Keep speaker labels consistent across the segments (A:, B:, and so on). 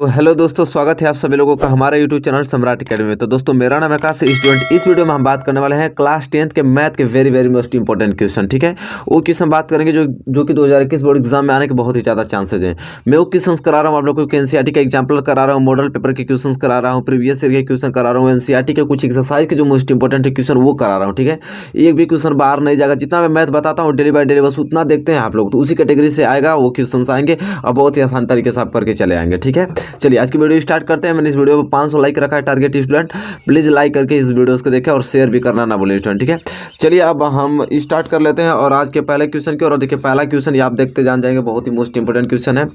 A: तो हेलो दोस्तों, स्वागत है आप सभी लोगों का हमारे यूट्यूब चैनल सम्राट अकेडमी में। तो दोस्तों, मेरा नाम है आकाश स्टूडेंट। इस वीडियो में हम बात करने वाले हैं क्लास 10th के मैथ के वेरी मोस्ट इंपॉर्टेंट क्वेश्चन। ठीक है, वो क्वेश्चन बात करेंगे जो कि 2021 बोर्ड एग्जाम में आने के बहुत ही ज़्यादा चांसेज हैं। मैं वो क्वेश्चन करा रहा हूँ आप लोग को, एनसीईआरटी का एग्जाम्पल करा रहा हूँ, मॉडल पेपर के क्वेश्चन करा रहा हूँ, प्रीवियस ईयर के क्वेश्चन करा रहा हूँ, एनसीईआरटी के कुछ एक्सरसाइज के जो मोस्ट इंपॉर्टेंट क्वेश्चन वो करा रहा हूँ। ठीक है, एक भी क्वेश्चन बाहर नहीं जाएगा। जितना मैं मैथ बताता हूँ डेली बाय डेली, बस उतना देखते हैं आप लोग, तो उसी कैटेगरी से आएगा वो क्वेश्चन आएंगे और बहुत ही आसान तरीके से आप करके चले आएंगे। ठीक है, चलिए आज की वीडियो स्टार्ट करते हैं। मैंने इस वीडियो पर 500 लाइक रखा है टारगेट स्टूडेंट, प्लीज़ लाइक करके इस वीडियोस को देखें और शेयर भी करना ना भूलें स्टूडेंट। ठीक है, चलिए अब हम स्टार्ट कर लेते हैं और आज के पहले क्वेश्चन की। और देखिए पहला क्वेश्चन ये आप देखते जान जाएंगे, बहुत ही मोस्ट इंपोर्टेंट क्वेश्चन है,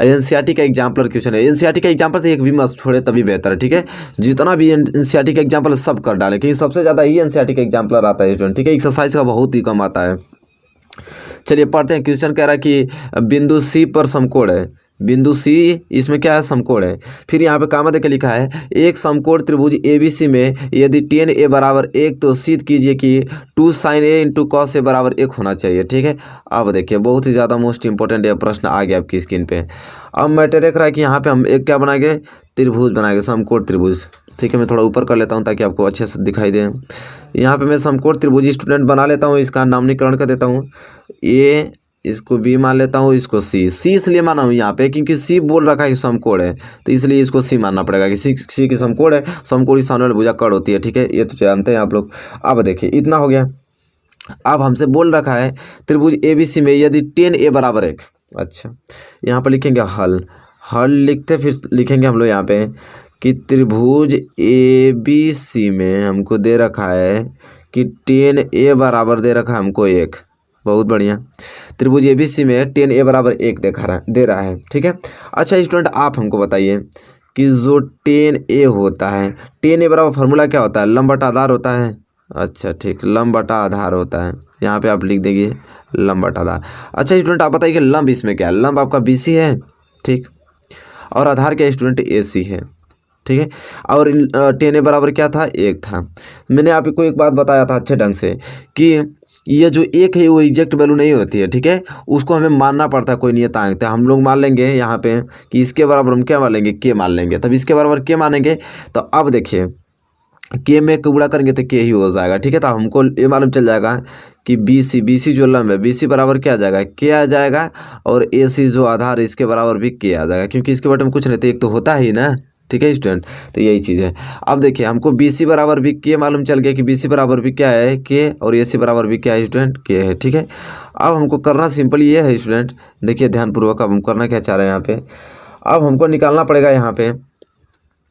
A: एनसीईआरटी का एग्जाम्पल क्वेश्चन है। एनसीईआरटी का एग्जाम्पल से एक भी मत छोड़े तभी बेहतर है। ठीक है, जितना भी एनसीईआरटी का एग्जाम्पल सब कर डालें, क्योंकि सबसे ज़्यादा ही एनसीईआरटी का एग्जाम्पल आता है स्टूडेंट। ठीक है, एक्सरसाइज का बहुत ही कम आता है। चलिए पढ़ते हैं। क्वेश्चन कह रहा है कि बिंदु सी पर समकोण है। बिंदु सी इसमें क्या है, समकोण है। फिर यहाँ पे कामा देके लिखा है एक समकोण त्रिभुज एबीसी में यदि tan a बराबर 1 तो सिद्ध कीजिए कि 2 sin a into cos A बराबर 1 होना चाहिए। ठीक है, अब देखिए बहुत ही ज़्यादा मोस्ट इंपॉर्टेंट ये प्रश्न आ गया आपकी स्क्रीन पे। अब मैटर देख रहा है कि यहाँ पे हम एक क्या बनाएंगे, त्रिभुज बनाएंगे, समकोण त्रिभुज। ठीक है, मैं थोड़ा ऊपर कर लेता हूँ ताकि आपको अच्छे से दिखाई दे। यहाँ पे मैं समकोण त्रिभुज स्टूडेंट बना लेता हूँ, इसका नामकरण कर देता हूँ। ए इसको बी मान लेता हूँ, इसको सी इसलिए माना हूँ यहाँ पे क्योंकि सी बोल रखा है कि समकोण है, तो इसलिए इसको सी मानना पड़ेगा कि सी की समकोण है। समकोण की सामने वाली भुजा कर्ण होती है। ठीक है, ये तो जानते हैं आप लोग। अब देखिए इतना हो गया। अब हमसे बोल रखा है त्रिभुज एबीसी में यदि tan a बराबर 1। अच्छा, यहाँ पर लिखेंगे हल लिखते, फिर लिखेंगे हम लोग यहाँ पे कि त्रिभुज एबीसी में हमको दे रखा है कि tan a बराबर दे रखा है हमको 1। बहुत बढ़िया, त्रिभुज एबीसी में tan a बराबर 1 दे रहा है। ठीक है, अच्छा स्टूडेंट आप हमको बताइए कि जो tan a होता है, tan a बराबर फार्मूला क्या होता है, लंब बटा आधार होता है। अच्छा ठीक, लंब बटा आधार होता है, यहाँ पे आप लिख देंगे लंब बटा आधार। अच्छा स्टूडेंट आप बताइए कि लंब इसमें क्या है, लंब आपका BC है। ठीक, और आधार क्या स्टूडेंट AC है। ठीक है, और tan a बराबर क्या था, 1 था। मैंने आपको एक बात बताया था अच्छे ढंग से कि ये जो 1 है वो एग्जैक्ट वैल्यू नहीं होती है। ठीक है, उसको हमें मानना पड़ता है, कोई नियतांक। तो हम लोग मान लेंगे यहाँ पे कि इसके बराबर हम क्या मान लेंगे, के मान लेंगे। तब इसके बराबर के मानेंगे तो अब देखिए के में गुणा करेंगे तो के ही हो जाएगा। ठीक है, तो हमको ये मालूम चल जाएगा कि BC जो लंब है, BC बराबर क्या आ जाएगा, के आ जाएगा। और AC जो आधार है इसके बराबर भी के आ जाएगा, क्योंकि इसके बटे में कुछ नहीं तो एक तो होता ही ना। ठीक है स्टूडेंट, तो यही चीज़ है। अब देखिए हमको BC बराबर भी के मालूम चल गया कि BC बराबर भी क्या है, के, और AC बराबर भी क्या है स्टूडेंट, के है। ठीक है, अब हमको करना सिंपल ये है स्टूडेंट, देखिए ध्यानपूर्वक अब हम करना क्या चाह रहे हैं यहाँ पे। अब हमको निकालना पड़ेगा यहाँ पे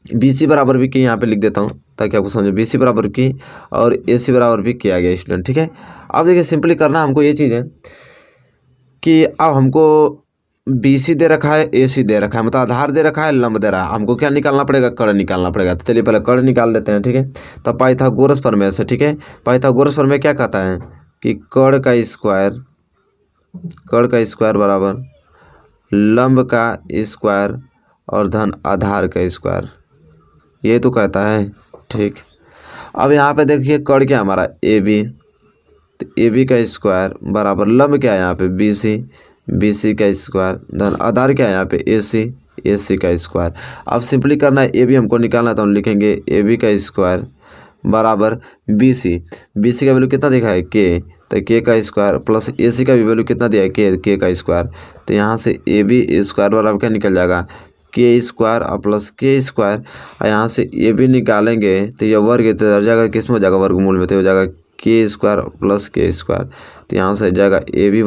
A: BC बराबर भी के, यहाँ पे लिख देता हूँ ताकि आपको समझो। BC बराबर की और AC बराबर भी किया गया स्टूडेंट। ठीक है, अब देखिए सिंपली करना हमको ये चीज़ है कि अब हमको BC दे रखा है, AC दे रखा है, मतलब आधार दे रखा है, लंब दे रहा है। हमको क्या निकालना पड़ेगा, कर्ण निकालना पड़ेगा। तो चलिए पहले कर्ण निकाल देते हैं। ठीक है, तो पाइथागोरस प्रमेय से। ठीक है, पाइथागोरस प्रमेय क्या कहता है कि कर्ण का स्क्वायर बराबर लंब का स्क्वायर और धन आधार का स्क्वायर, ये तो कहता है। ठीक, अब यहाँ पे देखिए कर्ण क्या हमारा AB, तो AB का स्क्वायर बराबर लंब क्या है यहाँ पे BC का स्क्वायर धन आधार क्या है यहाँ पे AC का स्क्वायर। अब सिंपली करना है, AB हमको निकालना है तो हम लिखेंगे AB का स्क्वायर बराबर BC का वैल्यू कितना दिखा है, के, तो के का स्क्वायर प्लस AC का भी वैल्यू कितना दिया है, के का स्क्वायर। तो यहाँ से AB स्क्वायर बराबर क्या निकल जाएगा, के स्क्वायर और प्लस के स्क्वायर। और यहाँ से AB निकालेंगे तो यह वर्ग तो जाएगा, किस में हो जाएगा, वर्गमूल में, तो हो जाएगा के स्क्वायर प्लस के स्क्वायर। तो यहाँ से जाएगा AB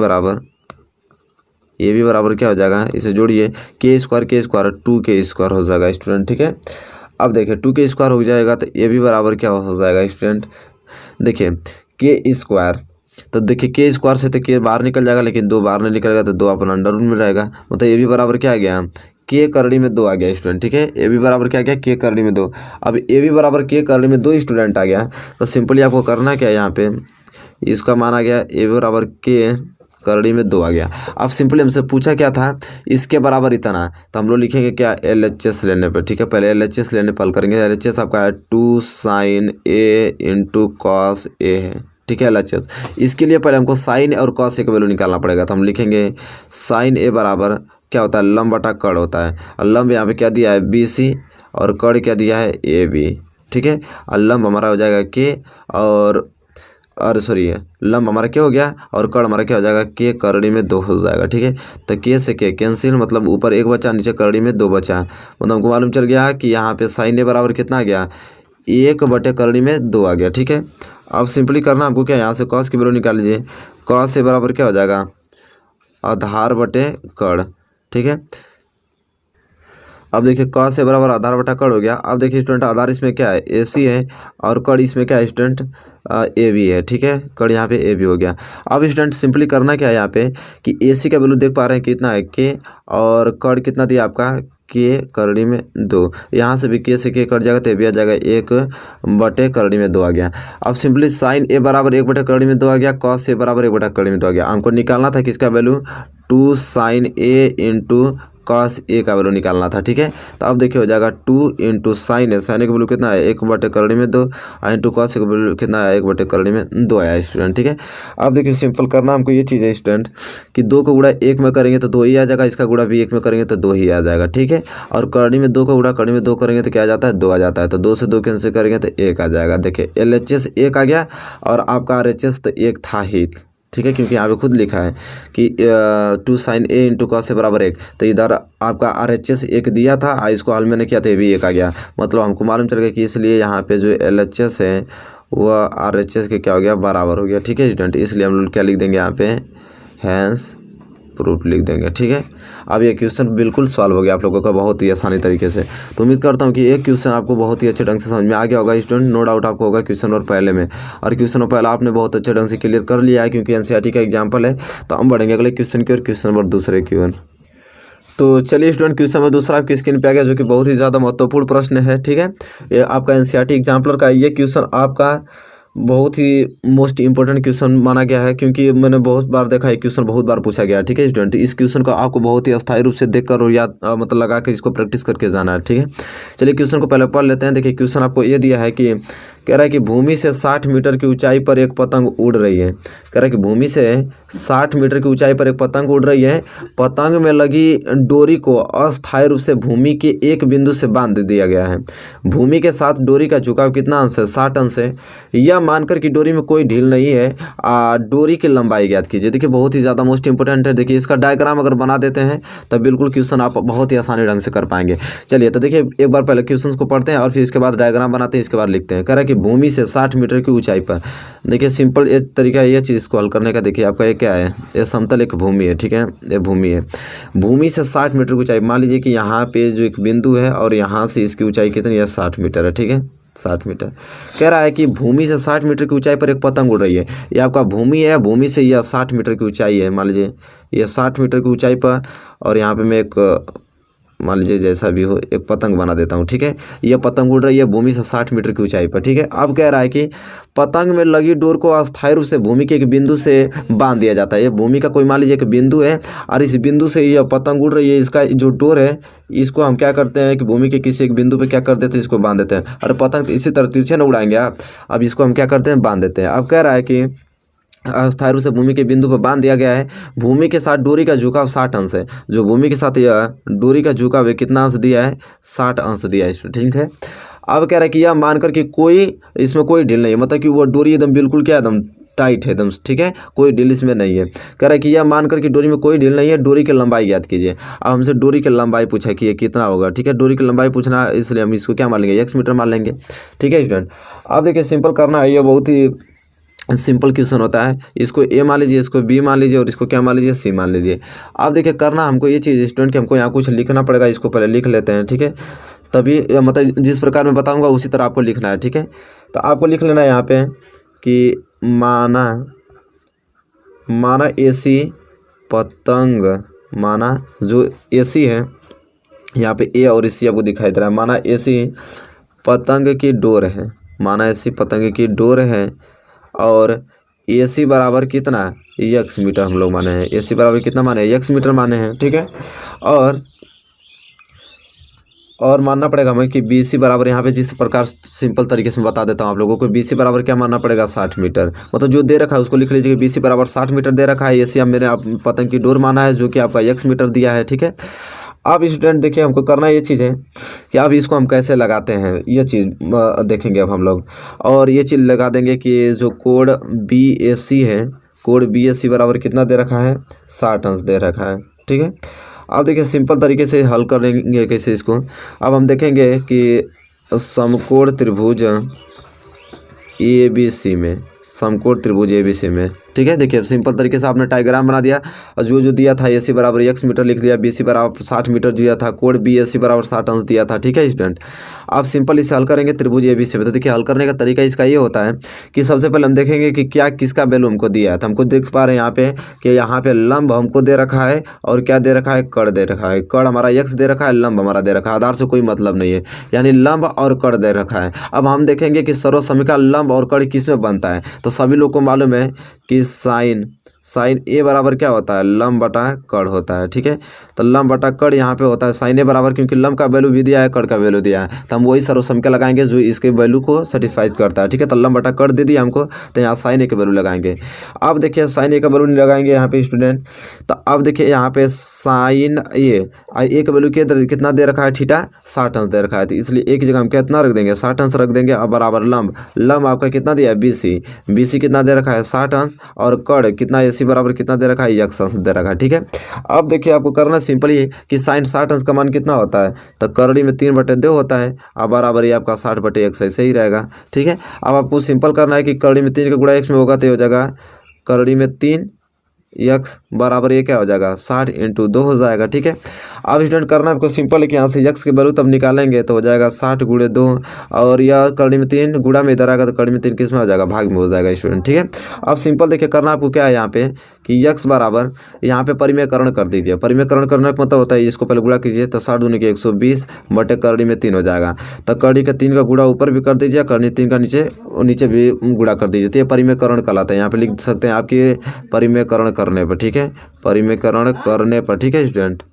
A: बराबर क्या हो जाएगा, इसे जोड़िए, के स्क्वायर 2 स्क्वायर हो जाएगा स्टूडेंट। ठीक है, अब देखिए 2 स्क्वायर हो जाएगा तो AB बराबर क्या हो जाएगा स्टूडेंट, देखिए के स्क्वायर, तो देखिए के स्क्वायर से तो के बाहर निकल जाएगा, लेकिन 2 बाहर नहीं निकलेगा तो 2 अपना अंडर रूट में रहेगा। मतलब AB बराबर क्या आ गया, के करड़ी में 2 आ गया स्टूडेंट। ठीक है, AB बराबर क्या आ गया, के करड़ी में 2। अब AB बराबर के करड़ी में 2 स्टूडेंट आ गया, तो सिंपली आपको करना क्या है, यहाँ पे इसका मान आ गया AB बराबर के करड़ी में 2 आ गया। अब सिंपली हमसे पूछा क्या था, इसके बराबर इतना, तो हम लोग लिखेंगे क्या, LHS लेने पे। ठीक है, पहले LHS लेने पर हल करेंगे। LHS आपका है 2 sin A into cos A है। ठीक है LHS, इसके लिए पहले हमको साइन और कॉस A का वैल्यू निकालना पड़ेगा। तो हम लिखेंगे साइन A बराबर क्या होता है, लंब बटा कड़ होता है। और लंब यहाँ पे क्या दिया है, BC, और कड़ क्या दिया है, AB, ठीक है। और लंब हमारा हो जाएगा K, और सॉरी लंब हमारा क्या हो गया, और कड़ हमारा क्या हो जाएगा, K करड़ी में 2 हो जाएगा, ठीक है। तो K से K कैंसिल, मतलब ऊपर 1 बचा, नीचे करड़ी में 2 बचा। मतलब हमको मालूम चल गया कि यहाँ पे साइन A बराबर कितना आ गया, 1 बटे करड़ी में 2 आ गया, ठीक है। अब सिंपली करना हमको क्या, यहाँ से कॉस की वैल्यू निकाल लीजिए। कॉस A बराबर क्या हो जाएगा, आधार बटे कड़, ठीक है। अब देखिए कॉस A बराबर आधार बटा कड़ हो गया। अब देखिए स्टूडेंट, आधार इसमें क्या है, AC है, और कड़ इसमें क्या है स्टूडेंट, AB है, ठीक है। कड़ यहाँ पे AB हो गया। अब स्टूडेंट सिंपली करना क्या है यहाँ पे कि AC का वैल्यू देख पा रहे हैं कितना है, K, और कड़ कितना दिया आपका, K करड़ी में 2। यहाँ से भी K से K कट जाएगा तो AB आ जाएगा, 1 बटे करड़ी में 2 आ गया। अब सिंपली साइन A बराबर 1 बटे करड़ी में 2 आ गया, कॉस A बराबर 1 बटे करड़ी में 2 आ गया। हमको निकालना था किसका value, 2 sine A into cos A का वैल्यू निकालना था, ठीक है। तो अब देखिए हो जाएगा 2 into sine A, sine A का वैल्यू कितना है, 1 बटे करड़ी में 2, इंटू कॉस A का वैल्यू कितना है, 1 बटे करड़ी में 2 आया स्टूडेंट, ठीक है। अब देखिए सिंपल करना हमको ये चीज़ है स्टूडेंट कि 2 का गुणा 1 में करेंगे तो 2 ही आ जाएगा, इसका गुणा भी 1 में करेंगे तो 2 ही आ जाएगा, ठीक है। और करड़ी में 2 का गुणा करड़ी में 2 करेंगे तो क्या आ जाता है, 2 आ जाता है। तो 2 से 2 कैंसिल करेंगे तो 1 आ जाएगा। देखिए LHS 1 आ गया, और आपका RHS तो 1 था ही, ठीक है, क्योंकि यहाँ पे खुद लिखा है कि 2 sine A into cos A बराबर 1। तो इधर आपका RHS 1 दिया था, इसको हल मैंने किया था, ये भी 1 आ गया। मतलब हमको मालूम चल गया कि इसलिए यहाँ पे जो LHS है वह RHS के क्या हो गया, बराबर हो गया, ठीक है स्टूडेंट। इसलिए हम लोग क्या लिख देंगे यहाँ पे, हैंस प्रूफ लिख देंगे, ठीक है। अब ये क्वेश्चन बिल्कुल सॉल्व हो गया आप लोगों का बहुत ही आसानी तरीके से। तो उम्मीद करता हूँ कि एक क्वेश्चन आपको बहुत ही अच्छे ढंग से समझ में आ गया होगा स्टूडेंट। नो डाउट आपको होगा क्वेश्चन और पहले में, और क्वेश्चन और पहला आपने बहुत अच्छे ढंग से क्लियर कर लिया है, क्योंकि NCERT का एग्जाम्पल है। तो हम बढ़ेंगे अगले क्वेश्चन की और, क्वेश्चन नंबर दूसरे की ओर। तो चलिए स्टूडेंट, क्वेश्चन नंबर दूसरा आपकी स्क्रीन पे आ गया, जो कि बहुत ही ज़्यादा महत्वपूर्ण प्रश्न है, ठीक है। ये आपका NCERT एग्जाम्पलर का ये क्वेश्चन आपका बहुत ही मोस्ट इंपॉर्टेंट क्वेश्चन माना गया है, क्योंकि मैंने बहुत बार देखा है क्वेश्चन बहुत बार पूछा गया है, ठीक है स्टूडेंट। इस क्वेश्चन को आपको बहुत ही अस्थायी रूप से देखकर और याद मतलब लगा कर इसको प्रैक्टिस करके जाना है, ठीक है। चलिए क्वेश्चन को पहले पढ़ लेते हैं। देखिए क्वेश्चन आपको ये दिया है कि कह रहा है कि भूमि से 60 मीटर की ऊंचाई पर एक पतंग उड़ रही है। कह रहा है कि भूमि से 60 मीटर की ऊंचाई पर एक पतंग उड़ रही है। पतंग में लगी डोरी को अस्थायी रूप से भूमि के एक बिंदु से बांध दिया गया है। भूमि के साथ डोरी का झुकाव कितना अंश है, 60 अंश है। यह मानकर कि डोरी में कोई ढील नहीं है, डोरी की लंबाई ज्ञात कीजिए। देखिए बहुत ही ज़्यादा मोस्ट इंपोर्टेंट है। देखिए इसका डायग्राम अगर बना देते हैं तब बिल्कुल क्वेश्चन आप बहुत ही आसानी ढंग से कर पाएंगे। चलिए तो देखिए एक बार पहले क्वेश्चन को पढ़ते हैं और फिर इसके बाद डायग्राम बनाते हैं, इसके बाद लिखते हैं। कह रहा है कि भूमि से 60 मीटर की ऊंचाई पर, देखिए सिंपल एक तरीका है ये चीज़ को हल करने का। देखिए आपका ये क्या है, ये समतल एक भूमि है, ठीक है, ये भूमि है। भूमि से 60 मीटर की ऊंचाई, मान लीजिए कि यहाँ पे जो एक बिंदु है और यहाँ से इसकी ऊंचाई कितनी है, 60 मीटर है, ठीक है, 60 मीटर। कह रहा है कि भूमि से 60 मीटर की ऊंचाई पर एक पतंग उड़ रही है। ये आपका भूमि है, भूमि से यह 60 मीटर की ऊंचाई है, मान लीजिए ये 60 मीटर की ऊंचाई पर, और यहाँ पे मैं एक मान लीजिए जैसा भी हो एक पतंग बना देता हूँ, ठीक है। यह पतंग उड़ रही है भूमि से 60 मीटर की ऊंचाई पर, ठीक है। अब कह रहा है कि पतंग में लगी डोर को अस्थायी रूप से भूमि के एक बिंदु से बांध दिया जाता है। ये भूमि का कोई मान लीजिए एक बिंदु है और इस बिंदु से यह पतंग उड़ रही है। इसका जो डोर है इसको हम क्या करते हैं कि भूमि के किसी एक बिंदु पे क्या कर देते हैं, इसको बांध देते हैं। और पतंग इसी तरह तिरछे न उड़ाएंगे आप, अब इसको हम क्या करते हैं, बांध देते हैं। अब कह रहा है कि अस्थायी रूप से भूमि के बिंदु पर बांध दिया गया है। भूमि के साथ डोरी का झुकाव 60 अंश है। जो भूमि के साथ यह डोरी का झुकाव है कितना अंश दिया है, 60 अंश दिया है इसमें, ठीक है। अब कह रहा है कि यह मानकर कि कोई इसमें कोई ढील नहीं है, मतलब कि वो डोरी एकदम बिल्कुल क्या एकदम टाइट है एकदम, ठीक है, कोई ढील इसमें नहीं है। कह रहा है कि यह मानकर कि डोरी में कोई ढील नहीं है, डोरी की लंबाई ज्ञात कीजिए। अब हमसे डोरी की लंबाई पूछा कि ये कितना होगा, ठीक है। डोरी की लंबाई पूछना इसलिए हम इसको क्या मान लेंगे, x मीटर मान लेंगे, ठीक है स्टूडेंट। अब देखिए सिंपल करना है, ये बहुत ही सिंपल क्वेश्चन होता है। इसको ए मान लीजिए, इसको बी मान लीजिए और इसको क्या मान लीजिए, सी मान लीजिए। अब देखिए करना हमको ये चीज़ स्टूडेंट कि हमको यहाँ कुछ लिखना पड़ेगा, इसको पहले लिख लेते हैं, ठीक है। तभी मतलब जिस प्रकार मैं बताऊंगा उसी तरह आपको लिखना है, ठीक है। तो आपको लिख लेना है यहाँ पे कि माना एसी पतंग, माना जो एसी है यहाँ पे ए और सी आपको दिखाई दे रहा है। माना एसी पतंग की डोर है, माना एसी पतंग की डोर है और AC बराबर कितना, x मीटर हम लोग माने हैं। AC बराबर कितना माने हैं, x मीटर माने हैं, ठीक है। और और मानना पड़ेगा हमें कि BC बराबर यहाँ पे जिस प्रकार सिंपल तरीके से बता देता हूँ आप लोगों को। BC बराबर क्या मानना पड़ेगा 60 मीटर, मतलब जो दे रखा है उसको लिख लीजिए कि BC बराबर 60 मीटर दे रखा है। AC मेरे आप पतंग की डोर माना है जो कि आपका x मीटर दिया है, ठीक है। अब स्टूडेंट देखिए हमको करना ये चीज़ है कि अब इसको हम कैसे लगाते हैं ये चीज़ देखेंगे अब हम लोग। और ये चीज़ लगा देंगे कि जो कोड BAC है, कोड BAC बराबर कितना दे रखा है 60 अंश दे रखा है, ठीक है। अब देखिए सिंपल तरीके से हल करेंगे कैसे इसको। अब हम देखेंगे कि समकोण त्रिभुज ABC में, समकोण त्रिभुज ABC में, ठीक है। देखिए सिंपल तरीके से आपने डायग्राम बना दिया और जो दिया था AC बराबर x मीटर लिख दिया, BC बराबर 60 मीटर दिया था, कोड BAC बराबर 60 अंश दिया था, ठीक है स्टूडेंट। आप सिंपल इसे हल करेंगे त्रिभुज ABC में। तो देखिए हल करने का तरीका इसका ये होता है कि सबसे पहले हम देखेंगे कि क्या किसका वैल्यू हमको दिया है। तो हमको देख पा रहे हैं यहाँ पे कि यहाँ पे लंब हमको दे रखा है और क्या दे रखा है, कड़ दे रखा है। कड़ हमारा x दे रखा है, लंब हमारा दे रखा है, आधार से कोई मतलब नहीं है, यानी लंब और कड़ दे रखा है। अब हम देखेंगे कि सर्व समीकरण लंब और कड़ किस में बनता है। तो सभी लोग को मालूम है कि साइन A बराबर क्या होता है, लंब बटा कड़ होता है, ठीक है। तो लंब बटा कड़ यहाँ पे होता है साइन A बराबर, क्योंकि लंब का वैल्यू भी दिया है, कड़ का वैल्यू दिया है, तो हम वही सर्व समीकरण लगाएंगे जो इसके वैल्यू को सेटिस्फाई करता है, ठीक है। तो लंब बटा कड़ दे दिया हमको, तो यहाँ साइन A का वैल्यू लगाएंगे। अब देखिए साइन A का वैल्यू नहीं लगाएंगे यहाँ पे स्टूडेंट। तो अब देखिए यहाँ पे साइन A का वैल्यू कितना दे रखा है, थीटा 60 अंश दे रखा है, तो इसलिए एक जगह हम कितना रख देंगे, 60 अंश रख देंगे। अब बराबर लंब आपका कितना दिया है, BC कितना दे रखा है 60 अंश, और कड़ कितना AC बराबर कितना दे रखा है, x अंश दे रखा है, ठीक है। अब देखिए आपको करना सिंपल ही कि साइन 60 अंश का मान कितना होता है, तो करड़ी में 3/2 होता है, अब बराबर ये आपका 60/x ऐसे ही रहेगा, ठीक है। अब आपको सिंपल करना है कि करड़ी में 3 का गुणा x में होगा तो हो जाएगा करड़ी में 3x बराबर ये क्या हो जाएगा 60 × 2 हो जाएगा, ठीक है। अब स्टूडेंट करना आपको सिंपल है कि यहाँ से x की वैल्यू तब निकालेंगे तो हो जाएगा 60 × 2, और यह करड़ी में 3 गुणा में इधर आएगा तो करड़ी में 3 किस में हो जाएगा, भाग में हो जाएगा स्टूडेंट, ठीक है। अब सिंपल देखिए करना आपको क्या है यहाँ पे कि x बराबर यहाँ पे परिमेयकरण कर दीजिए। परिमेयकरण करने का मतलब होता है इसको पहले गुणा कीजिए तो 60 दूनी के 120 बटे करड़ी में 3 हो जाएगा। तो करड़ी का 3 का गुणा ऊपर भी कर दीजिए, करड़ी 3 का नीचे भी गुणा कर दीजिए, तो ये परिमेयकरण कहलाता है। यहाँ पे लिख सकते हैं आपकी परिमेयकरण करने पर, ठीक है, परिमेयकरण करने पर, ठीक है स्टूडेंट।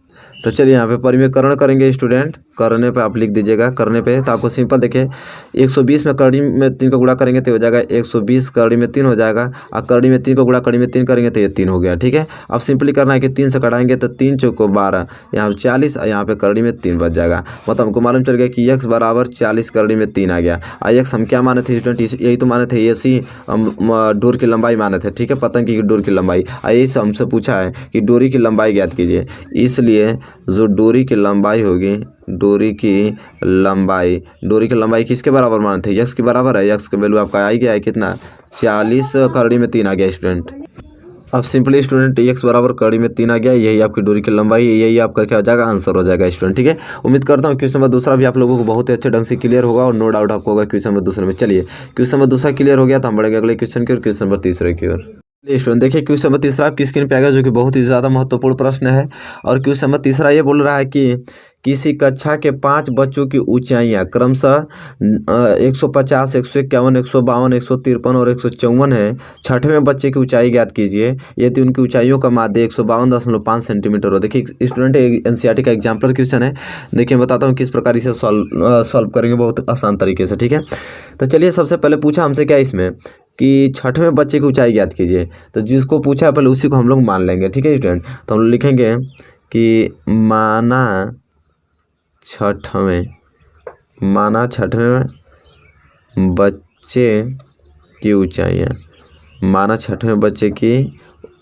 A: तो चलिए यहाँ पे परिमेयकरण करेंगे स्टूडेंट, करने पे आप लिख दीजिएगा करने पे। तो आपको सिंपल देखिए 120 में करड़ी में 3 का गुणा करेंगे तो हो जाएगा 120 करड़ी में 3 हो जाएगा, और करड़ी में 3 का गुणा करड़ी में 3 करेंगे तो ये 3 हो गया, ठीक है। अब सिंपली करना है कि 3 से कटाएंगे तो 3 चौको 12, यहाँ 40, और यहाँ पे करड़ी में 3 बच जाएगा। मतलब हमको मालूम चल गया कि x बराबर 40 करड़ी में 3 आ गया। और x हम क्या माने थे स्टूडेंट, यही तो माने थे AC डोर की लंबाई माने थे, ठीक है, पतंग की डोर की लंबाई। और यही से हमसे पूछा है कि डोरी की लंबाई ज्ञात कीजिए, इसलिए जो डोरी की लंबाई होगी, डोरी की लंबाई किसके बराबर माने थे, x के बराबर है। x का वैल्यू आपका आ गया है कितना 40 करड़ी में 3 आ गया स्टूडेंट। अब सिंपली स्टूडेंट x बराबर करड़ी में 3 आ गया, यही आपकी डोरी की लंबाई, यही आपका क्या हो जाएगा, आंसर हो जाएगा स्टूडेंट, ठीक है। उम्मीद करता हूँ क्वेश्चन नंबर दूसरा भी आप लोगों को बहुत ही अच्छे ढंग से क्लियर होगा और नो डाउट आपको होगा क्वेश्चन नंबर दूसरे में। चलिए क्वेश्चन नंबर दूसरा क्लियर हो गया तो हम बढ़ेंगे अगले क्वेश्चन की ओर, क्वेश्चन नंबर तीसरे की ओर। स्टूडेंट देखिए क्वेश्चन नंबर तीसरा आपकी स्क्रीन पे आएगा जो कि बहुत ही ज़्यादा महत्वपूर्ण प्रश्न है। और क्वेश्चन नंबर तीसरा ये बोल रहा है कि किसी कक्षा के 5 बच्चों की ऊंचाइयां क्रमशः 150, 151, 152, 153 और 154 है। छठवें बच्चे की ऊंचाई ज्ञात कीजिए यदि उनकी ऊंचाइयों का माध्य 152.5 सेंटीमीटर हो। देखिए स्टूडेंट NCERT का एग्जाम्पलर क्वेश्चन है, देखिए बताता हूँ किस प्रकार इसे सॉल्व करेंगे बहुत आसान तरीके से, ठीक है। तो चलिए सबसे पहले पूछा हमसे क्या इसमें कि छठवें बच्चे की ऊंचाई ज्ञात कीजिए, तो जिसको पूछा है पहले उसी को हम लोग मान लेंगे, ठीक है स्टूडेंट। तो हम लोग लिखेंगे कि माना छठवें बच्चे की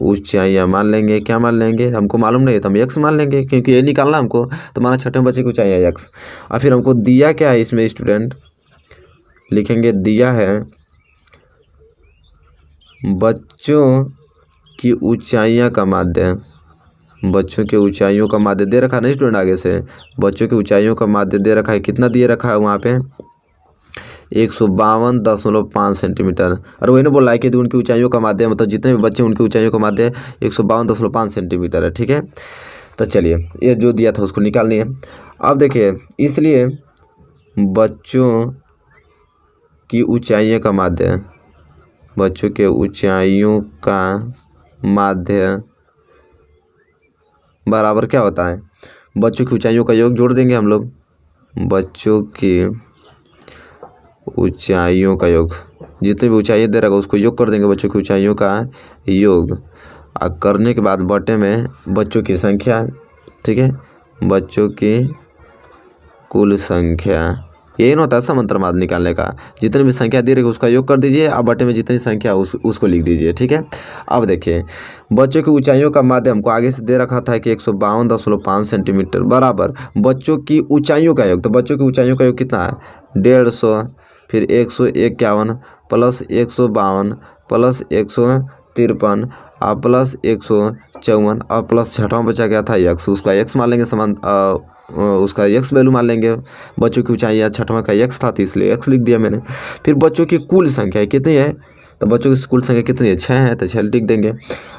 A: ऊंचाइयाँ मान लेंगे। क्या मान लेंगे, हमको मालूम नहीं है तो हम x मान लेंगे, क्योंकि ये निकालना हमको। तो माना छठवें बच्चे की ऊंचाई है x, और फिर हमको दिया क्या है इसमें स्टूडेंट, लिखेंगे दिया है बच्चों की ऊंचाइयों का माध्य, बच्चों की ऊंचाइयों का माध्य दे रखा नहीं स्टूडेंट, आगे से बच्चों की ऊंचाइयों का माध्य दे रखा है, कितना दिए रखा है वहाँ पे 152.5 सेंटीमीटर। और वही ना बोल रहा है कि उनकी ऊंचाइयों का माध्य मतलब जितने भी बच्चे उनकी ऊंचाइयों का माध्य 152.5 सेंटीमीटर है, ठीक है। तो चलिए ये जो दिया था उसको निकालनी है। अब देखिए इसलिए बच्चों की ऊंचाइयों का माध्य, बच्चों के ऊंचाइयों का माध्य बराबर क्या होता है, बच्चों की ऊंचाइयों का योग जोड़ देंगे हम लोग, बच्चों की ऊंचाइयों का योग, जितनी भी ऊंचाई दे रहेगा उसको योग कर देंगे, बच्चों की ऊंचाइयों का योग। करने के बाद बटे में बच्चों की संख्या, ठीक है, बच्चों की कुल संख्या। यही ना होता है समांतर निकालने का, जितनी भी संख्या दे रही है उसका योग कर दीजिए, अब बटे में जितनी संख्या उसको लिख दीजिए, ठीक है। अब देखिए बच्चों की ऊंचाइयों का माध्य हमको आगे से दे रखा था कि 152.5 सेंटीमीटर बराबर बच्चों की ऊंचाइयों का योग। तो बच्चों की ऊंचाइयों का योग कितना है, 150, फिर 151 प्लस 152 प्लस 153 और प्लस 154 और प्लस छठवां बचा गया था यक्स, उसका यक्स मान लेंगे, समान उसका यक्स वैल्यू मान लेंगे। बच्चों की ऊंचाई छठवां का यक्स था तो इसलिए यक्स लिख दिया मैंने। फिर बच्चों की कुल संख्या कितनी है, तो बच्चों की कुल संख्या कितनी है, 6 है, तो 6 लिख देंगे।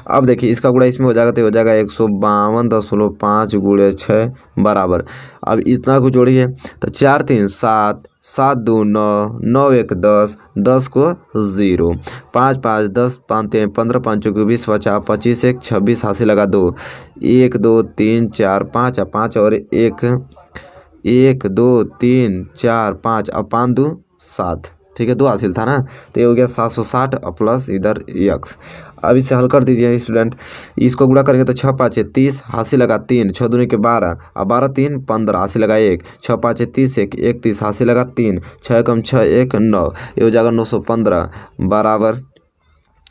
A: अब देखिए इसका गुणा इसमें हो जाएगा तो हो जाएगा 152.5 गुणे 6 बराबर, अब इतना को जोड़िए तो 4 3 7, 7 2 9, 9 1 10, 10 को 0, 5 5 10, 5 3 15, 5 को 20, बचा 25 1 26, हासिल लगा 2, 1 2 3 4 5 और 1 1 2 3 4 5 और 5 2 7, ठीक है, 2 हासिल था ना, तो ये हो गया 760 प्लस इधर यक्स। अब इसे हल कर दीजिए स्टूडेंट, इसको गुणा करेंगे तो 6 5 30, हासिल लगा 3, 6 दूनी के 12 और 12 3 15, हासिल लगा 1, 6 5 30 1 31, हासिल लगा 3, 6 कम 6 1 9, ये हो जाएगा 915 बराबर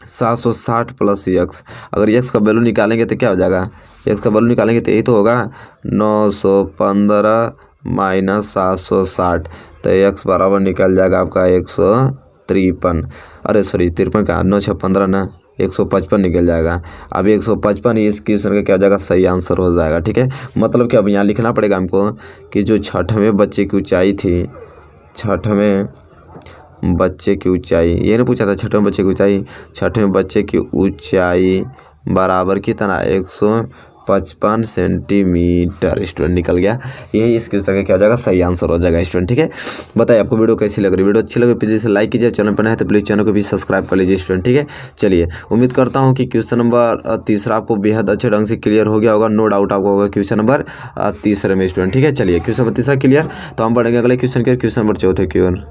A: 760 प्लस यक्स। अगर यक्स का वैल्यू निकालेंगे तो क्या हो जाएगा, यक्स का वैल्यू निकालेंगे तो यही तो होगा 915 माइनस 760, तो यक्स बराबर निकल जाएगा आपका 153, अरे सॉरी 53 का 9 6 15 ना 155 निकल जाएगा। अब 155 इस क्वेश्चन का क्या हो जाएगा, सही आंसर हो जाएगा, ठीक है। मतलब कि अब यहाँ लिखना पड़ेगा हमको कि जो छठवें बच्चे की ऊंचाई थी, छठवें बच्चे की ऊंचाई, ये नहीं पूछा था छठवें बच्चे की ऊंचाई, छठवें बच्चे की ऊंचाई बराबर कितना 155 सेंटीमीटर, स्टूडेंट निकल गया। यही इस क्वेश्चन का क्या हो जाएगा, सही आंसर हो जाएगा स्टूडेंट, ठीक है। बताइए आपको वीडियो कैसी लग रही है, वीडियो अच्छी लगे प्लीज़ इसे लाइक कीजिए, चैनल पर नए हैं तो प्लीज़ चैनल को भी सब्सक्राइब कर लीजिए स्टूडेंट, ठीक है। चलिए उम्मीद करता हूँ कि क्वेश्चन नंबर तीसरा आपको बेहद अच्छे ढंग से क्लियर हो गया होगा, नो डाउट आपको होगा क्वेश्चन नंबर तीसरे में स्टूडेंट, ठीक है। चलिए क्वेश्चन नंबर तीसरा क्लियर, तो हम बढ़ेंगे अगले क्वेश्चन के, क्वेश्चन नंबर चौथे की ओर।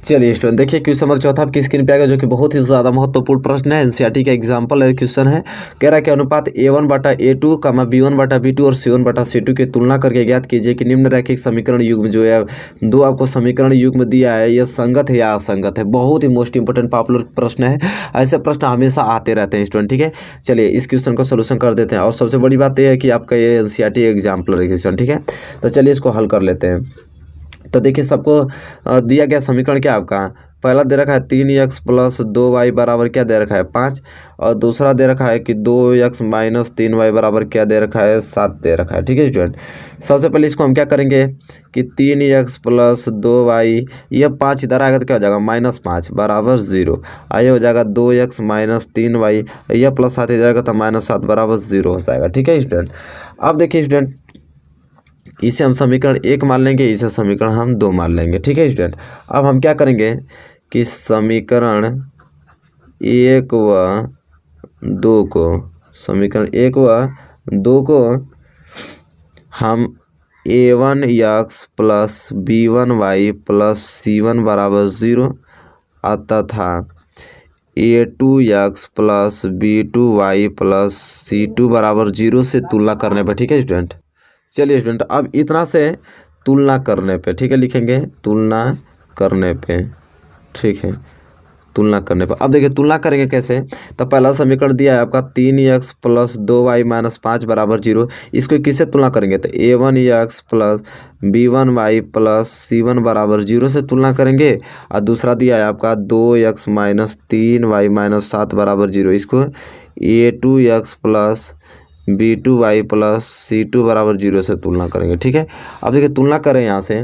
A: चलिए स्टूडेंट देखिए क्वेश्चन नंबर चौथा आपकी स्क्रीन पे आएगा, जो कि बहुत ही ज़्यादा महत्वपूर्ण प्रश्न है, एनसीईआरटी का एग्जाम्पल है क्वेश्चन है। कह रहा है कि अनुपात A1 बटा A2, B1 बटा B2 और C1 बटा C2 की तुलना करके ज्ञात कीजिए कि निम्न रैखिक समीकरण युग्म जो है, दो आपको समीकरण युग्म दिया है, यह संगत है या असंगत है। बहुत ही मोस्ट इंपोर्टेंट पॉपुलर प्रश्न है, ऐसे प्रश्न हमेशा आते रहते हैं स्टूडेंट, ठीक है। चलिए इस क्वेश्चन को सोल्यूशन कर देते हैं, और सबसे बड़ी बात यह है कि आपका ये एनसीईआरटी एग्जाम्पल है क्वेश्चन, ठीक है। तो चलिए इसको हल कर लेते हैं। तो देखिए सबको दिया गया समीकरण क्या आपका, पहला दे रखा है 3x प्लस 2y बराबर क्या दे रखा है 5, और दूसरा दे रखा है कि 2x माइनस 3y बराबर क्या दे रखा है 7 दे रखा है, ठीक है स्टूडेंट। सबसे पहले इसको हम क्या करेंगे कि 3x प्लस 2y, यह 5 इधर आएगा तो क्या हो जाएगा -5 बराबर 0, आइए हो जाएगा 2x माइनस 3y, यह प्लस 7 इधर आएगा तो -7 बराबर 0 हो जाएगा, ठीक है स्टूडेंट। अब देखिए स्टूडेंट इसे हम समीकरण 1 मान लेंगे, इसे समीकरण हम 2 मान लेंगे, ठीक है स्टूडेंट। अब हम क्या करेंगे कि समीकरण 1 व 2 को, समीकरण 1 व 2 को हम A1x plus B1y plus C1 बराबर 0 तथा A2x plus B2y plus C2 बराबर 0 से तुलना करने पर, ठीक है स्टूडेंट। चलिए स्टूडेंट अब इतना से तुलना करने पे, ठीक है, लिखेंगे तुलना करने पे, ठीक है, तुलना करने पर। अब देखिए तुलना करेंगे कैसे, तो पहला समीकरण दिया है आपका 3x प्लस 2y माइनस 5 बराबर 0, इसको किससे तुलना करेंगे तो A1x plus B1y plus C1 बराबर 0 से तुलना करेंगे, और दूसरा दिया है आपका 2x माइनस 3y माइनस 7 बराबर 0, इसको A2x plus B2y plus C2 बराबर 0 से तुलना करेंगे, ठीक है। अब देखिए तुलना करें यहाँ से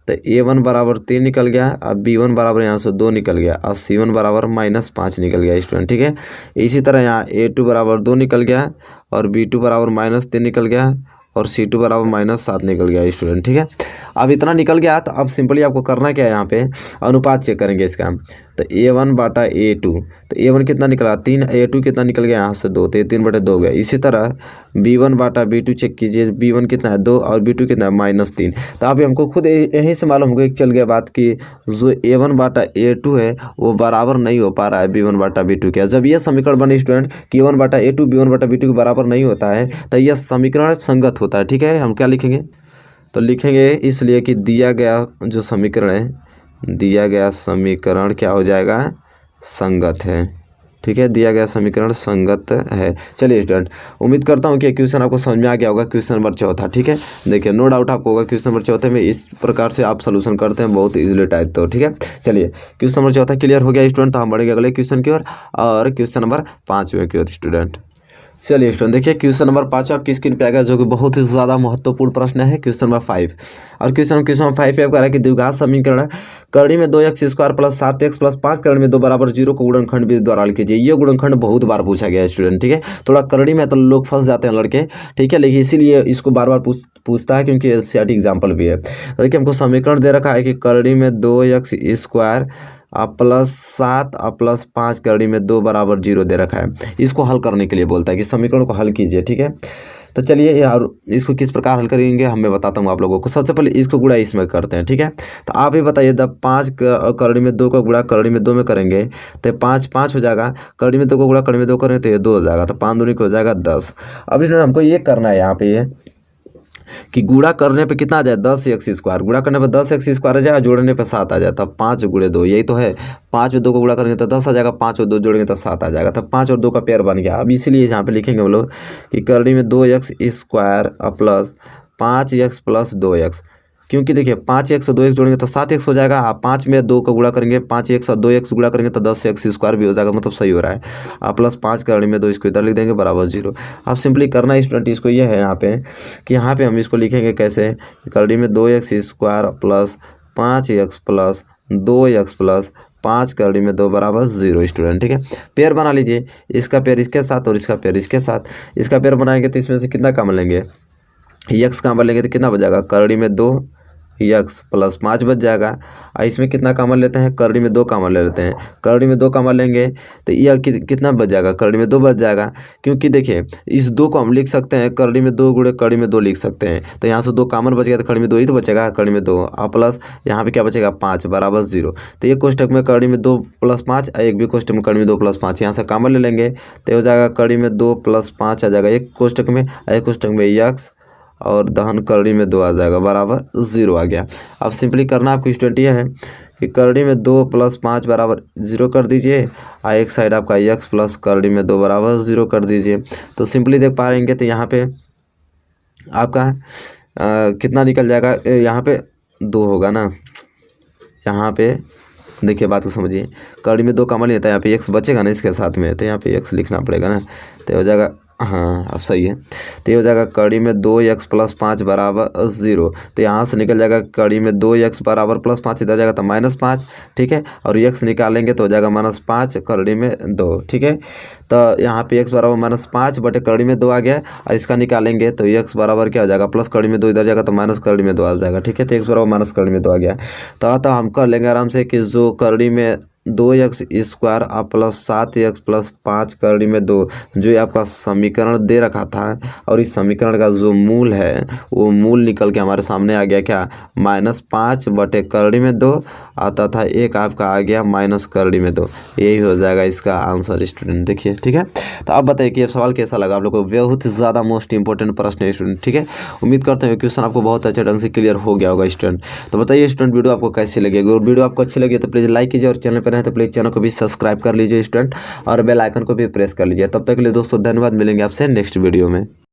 A: तो A1 बराबर 3 निकल गया, अब B1 बराबर यहाँ से 2 निकल गया, और C1 बराबर -5 निकल गया स्टूडेंट, ठीक है। इसी तरह यहाँ A2 बराबर 2 निकल गया, और B2 बराबर -3 निकल गया, और C2 बराबर -7 निकल गया स्टूडेंट, ठीक है। अब इतना निकल गया तो अब सिंपली आपको करना क्या है, यहाँ पे अनुपात चेक करेंगे इसका, तो A1/A2, तो A1 कितना निकला 3, A2 कितना निकल गया यहाँ से 2, तो ये 3/2 हो गया। इसी तरह B1/B2 चेक कीजिए, B1 कितना है 2 और B2 कितना है -3। तो अभी हमको खुद यहीं से मालूम हो गया, चल गया बात कि जो A1/A2 है वो बराबर नहीं हो पा रहा है B1/B2 के। जब यह समीकरण बने स्टूडेंट कि A1/A2 B1/B2 के बराबर नहीं होता है तो यह समीकरण संगत होता है। ठीक है, हम क्या लिखेंगे, तो लिखेंगे इसलिए कि दिया गया जो समीकरण है, दिया गया समीकरण क्या हो जाएगा, संगत है। ठीक है, दिया गया समीकरण संगत है। चलिए स्टूडेंट, उम्मीद करता हूँ कि क्वेश्चन आपको समझ में आ गया होगा। क्वेश्चन नंबर 4 ठीक है, देखिए नो डाउट आपको होगा क्वेश्चन नंबर 4 में इस प्रकार से आप सोल्यूशन करते हैं बहुत इजीली टाइप। तो ठीक है, चलिए क्वेश्चन नंबर 4 क्लियर हो गया स्टूडेंट। तो हम बढ़ेंगे अगले क्वेश्चन की ओर और क्वेश्चन नंबर 5वें की ओर स्टूडेंट। चलिए स्टूडेंट, देखिए क्वेश्चन नंबर 5 आपकी स्क्रीन पे आएगा, जो कि बहुत ही ज़्यादा महत्वपूर्ण प्रश्न है, क्वेश्चन नंबर 5। और क्वेश्चन नंबर 5 पे आपका है कि द्विघात समीकरण करड़ी में 2x² + 7x + 5 करड़ी में 2 = 0 को गुणनखंड विधि द्वारा हल कीजिए। ये गुणनखंड बहुत बार पूछा गया है स्टूडेंट। ठीक है, थोड़ा करड़ी में तो लोग फंस जाते हैं लड़के। ठीक है, लेकिन इसीलिए इसको बार बार पूछता है क्योंकि एनसीईआरटी एग्जाम्पल भी है। देखिए हमको समीकरण दे रखा है कि करड़ी में 2x² +7 +5 करड़ी में 2 = 0 दे रखा है। इसको हल करने के लिए बोलता है कि समीकरण को हल कीजिए। ठीक है, तो चलिए यार इसको किस प्रकार हल करेंगे हम मैं बताता हूँ आप लोगों को। सबसे पहले इसको गुणा इसमें करते हैं। ठीक है, तो आप ही बताइए, जब 5 करड़ी में 2 का गुणा करड़ी में 2 में करेंगे तो 5 5 हो जाएगा, करड़ी में 2 का गुणा करड़ी में 2 करेंगे तो ये 2 हो जाएगा, तो 5 दूनी हो जाएगा 10। अब इसमें हमको ये करना है यहाँ पे ये कि गुणा करने पे कितना आ जाए 10x², गुणा करने पे 10x² आ जाए, जोड़ने पे 7 आ जाए, तब 5 × 2 यही तो है। 5 में 2 को गुणा करेंगे तो 10 आ जाएगा, 5 और 2 जोड़ेंगे तो 7 आ जाएगा, तब 5 और 2 का पेयर बन गया। अब इसीलिए यहाँ पे लिखेंगे हम लोग कि करड़ी में 2x² + 5x + 2x, क्योंकि देखिए 5x और 2x जोड़ेंगे तो 7x हो जाएगा। आप 5 में 2 को गुणा करेंगे, 5x और 2x गुणा करेंगे तो 10x² भी हो जाएगा, मतलब सही हो रहा है। आप +5 करड़ी में 2 इसको इधर लिख देंगे बराबर 0। अब सिंपली करना है स्टूडेंट इसको, ये है यहाँ पे कि यहाँ पे हम इसको लिखेंगे कैसे, करड़ी में 2x² + 5x + 2x + 5 करड़ी में 2 = 0 स्टूडेंट। ठीक है, पेयर बना लीजिए, इसका पेयर इसके साथ और इसका पेयर इसके साथ। इसका पेयर बनाएंगे तो इसमें से कितना कॉमन लेंगे, x कॉमन लेंगे तो कितना बच जाएगा, करड़ी में 2x + 5 बच जाएगा। और इसमें कितना कॉमन लेते हैं, करड़ी में 2 कॉमन ले लेते हैं। करड़ी में 2 कॉमन लेंगे तो यह कितना बच जाएगा, करड़ी में 2 बच जाएगा। क्योंकि देखिए इस 2 को हम लिख सकते हैं करड़ी में 2 × करड़ी में 2 लिख सकते हैं, तो यहाँ से 2 कॉमन बच गया तो करड़ी में 2 ही तो बचेगा, करड़ी में 2 और प्लस यहाँ पे क्या बचेगा 5 बराबर 0। तो ये कोष्टक में करड़ी में 2 + 5, एक भी कोष्टक में करड़ी में 2 + 5, यहाँ से कॉमन ले लेंगे तो हो जाएगा करड़ी में 2 + 5 आ जाएगा एक कोष्टक में, एक कोष्टक में x और दहन करड़ी में 2 आ जाएगा बराबर 0 आ गया। अब सिंपली करना आपको स्टूडेंट यह है कि करड़ी में 2 + 5 बराबर 0 कर दीजिए और एक साइड आपका x प्लस करड़ी में 2 बराबर 0 कर दीजिए। तो सिंपली देख पा रहेंगे तो यहाँ पे आपका कितना निकल जाएगा, यहाँ पे 2 होगा ना, यहाँ पे देखिए बात को समझिए, करड़ी में 2 कॉमन लेता है, यहाँ पे x बचेगा ना इसके साथ में, तो यहाँ पे x लिखना पड़ेगा ना, तो हो जाएगा, हाँ अब सही है। तो ये हो जाएगा करड़ी में 2x + 5 बराबर 0। तो यहाँ से निकल जाएगा करड़ी में 2x बराबर +5, इधर जाएगा तो -5। ठीक है, और x निकालेंगे तो हो जाएगा -5 करड़ी में 2। ठीक है, तो यहाँ पे x बराबर -5 बटे करड़ी में 2 आ गया, और इसका निकालेंगे तो x बराबर क्या हो जाएगा, प्लस करड़ी में 2 इधर जाएगा तो माइनस करड़ी में 2 आ जाएगा। ठीक है, तो x बराबर माइनस करड़ी में 2 आ गया। तो हम कर लेंगे आराम से कि जो करड़ी में 2x² + 7x + 5 करड़ी में 2 जो ये आपका समीकरण दे रखा था, और इस समीकरण का जो मूल है वो मूल निकल के हमारे सामने आ गया क्या, -5 बटे करड़ी में 2 आता था, एक आपका आ गया माइनस करड़ी में 2। यही हो जाएगा इसका आंसर स्टूडेंट। देखिए ठीक है, तो आप बताइए कि ये सवाल कैसा लगा आप लोग को, बहुत ज़्यादा मोस्ट इंपॉर्टेंट प्रश्न है स्टूडेंट। ठीक है, उम्मीद करते हैं क्वेश्चन आपको बहुत अच्छे ढंग से क्लियर हो गया होगा स्टूडेंट। तो बताइए स्टूडेंट वीडियो आपको कैसी लगेगी, और वीडियो आपको अच्छी लगी तो प्लीज़ लाइक कीजिए, और चैनल पर हैं तो प्लीज़ चैनल को भी सब्सक्राइब कर लीजिए स्टूडेंट, और बेल आइकन को भी प्रेस कर लीजिए। तब तक के लिए दोस्तों धन्यवाद, मिलेंगे आपसे नेक्स्ट वीडियो में।